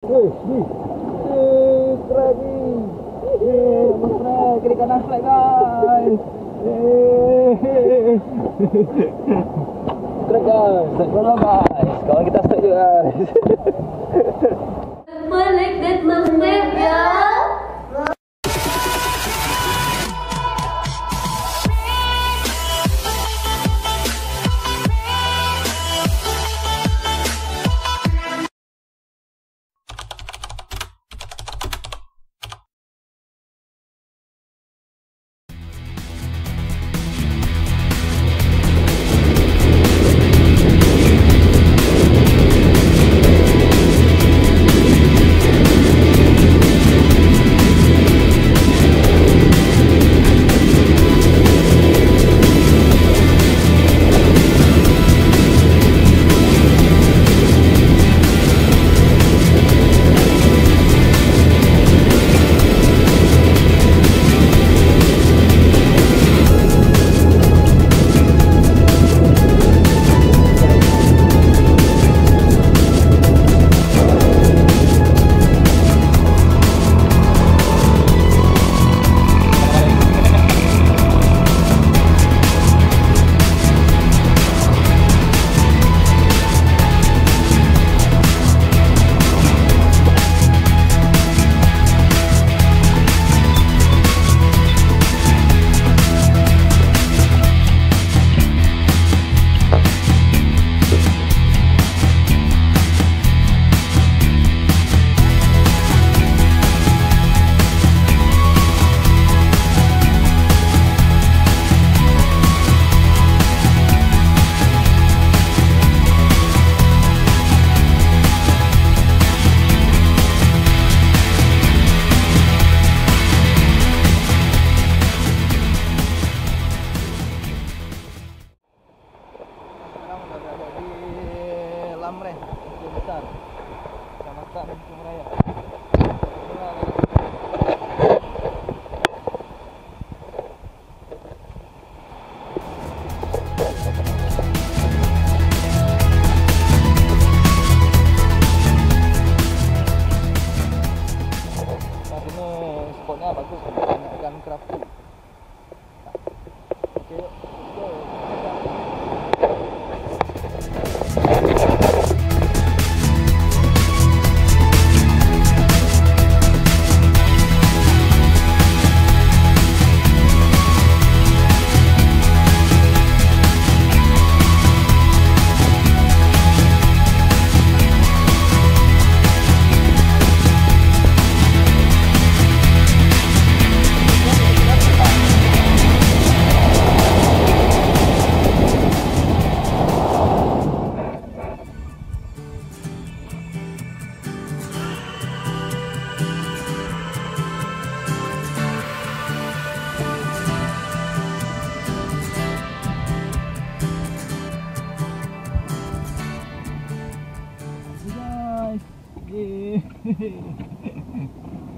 Keren nih. Kiri kanan flag guys. Keren guys. Tolong guys. Kawan kita start juga guys. Like that magnet ya. Lamreh, besar, kecamatan Raya. Nah, ini spotnya bagus, banyak ikan kerapu. Oke, yuk.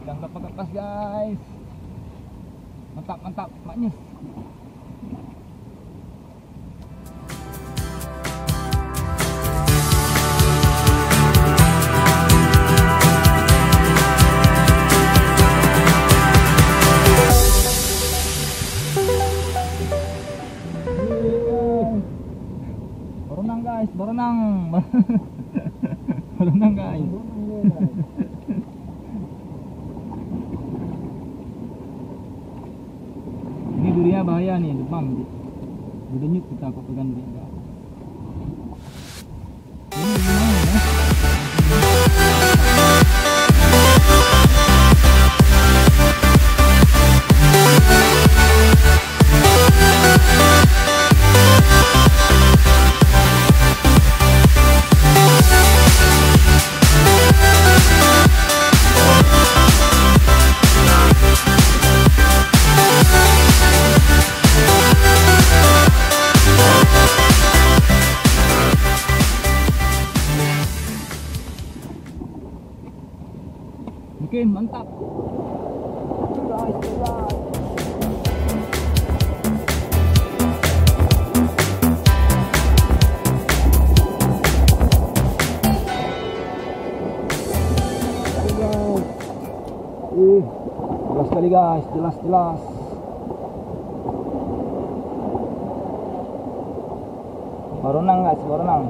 Ikan kapas guys, mantap maknyes. Berenang guys, berenang guys. Ini durinya bahaya nih, demam. Denyut kita kok pegang durinya. Ini gimana ya? Oke, mantap. Jelas sekali guys, jelas. Baru nang guys, baru nang.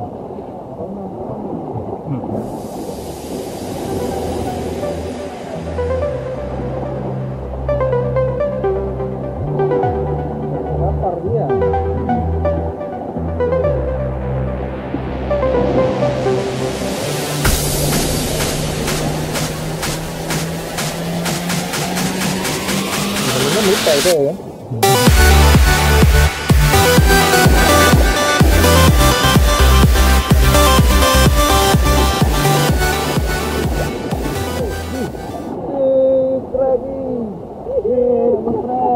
Lapar dia. Ini lupa itu ya.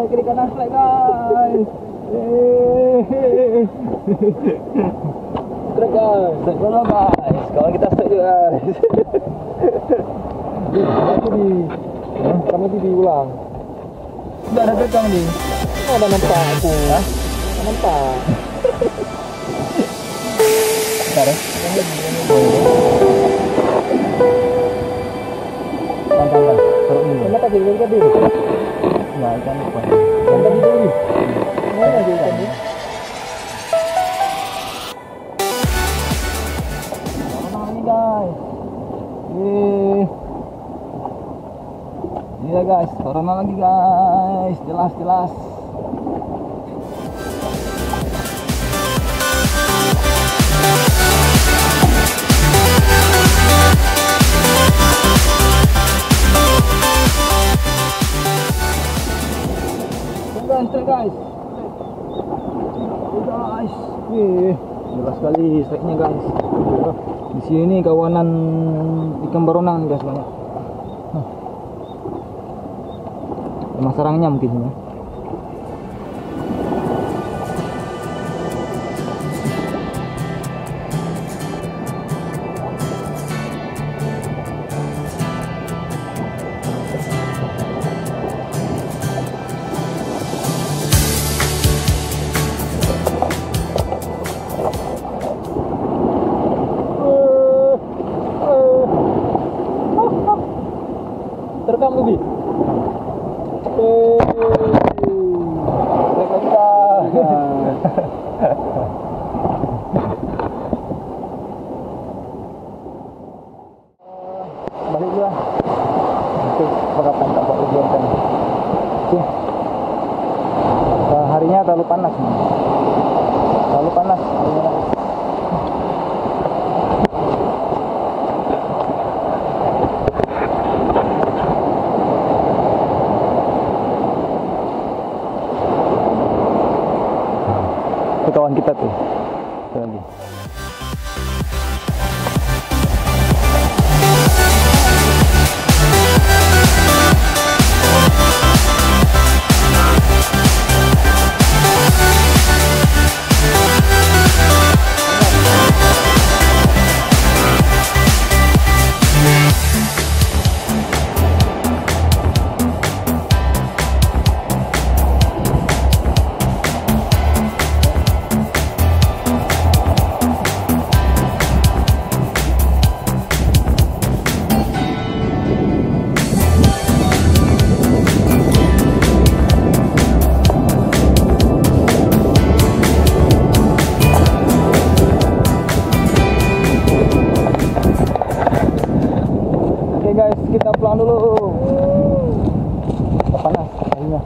Kiri kanan flag guys. Strike guys. Strike dulu guys. Kawan kita strike juga guys. Kami diulang. Sudah ada pegang nih. Ada nampak aku. Nampak. Bentar ya. Pantang. Taruh dulu. Kenapa jadi tadi? Nah, ikan apa? Yang tadi dulu. Mana dia ikan ni? Mana ni guys? Iya guys, corona lagi guys. Jelas. Guys. Jelas sekali strike-nya guys. Di sini kawanan ikan baronang guys banyak. Sama sarangnya mungkin ya. Terekam lebih. Balik dulu lah. Nanti berapa tak buat ujian kan. Oke. Harinya terlalu panas nih. Terlalu panas harinya. Itu kawan kita tuh. Itu lagi. Guys, kita pulang dulu. Panas airnya.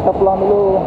kita pulang dulu.